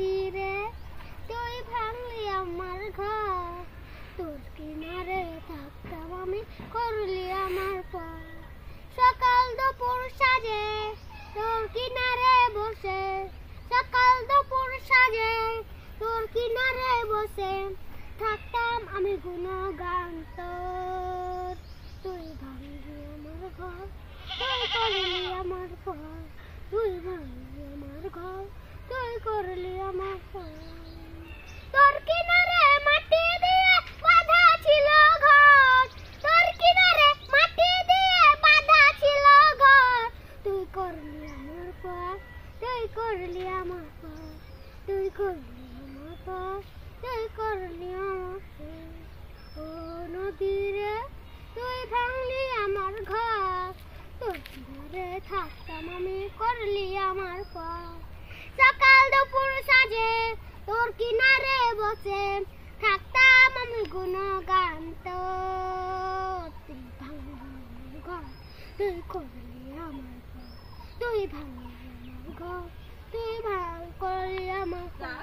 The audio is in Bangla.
তীরে তুই ভাঙলি আমার ঘর, তোর কিনারে থাকতাম আমি, করলি আমার পর। সকাল দুপুর সাজে তোর কিনারে বসে, সকাল দুপুর সাজে তোর কিনারে বসে থাকতাম আমি গুণগান তোর। তুই ভাঙলি আমার ঘর, তুই করলি আমার পর, তুই ভাঙলি আমার ঘর, তুই করলি আমার পর। তোর কিনারে মাটি দিয়ে বাঁধা ছিল ঘর, তোর কিনারে মাটি দিয়ে বাঁধা ছিল ঘর, তুই করলি আমার পর, তুই করলি আমার পর, তুই করলি আমার পর, তুই করলি আমার পর। ও নদীরে তুই ভাঙলি আমার ঘর, তোর কিনারে থাকতাম আমি, করলি আমার পর। সকাল দুপুর সাজে তোর কিনারে বসে থাকতাম আমি গুণগান তোর। তুই ভাঙলি আমার ঘর, তুই করলি আমার পর, তুই ভাঙলি আমার ঘর, তুই করলি আমার পর।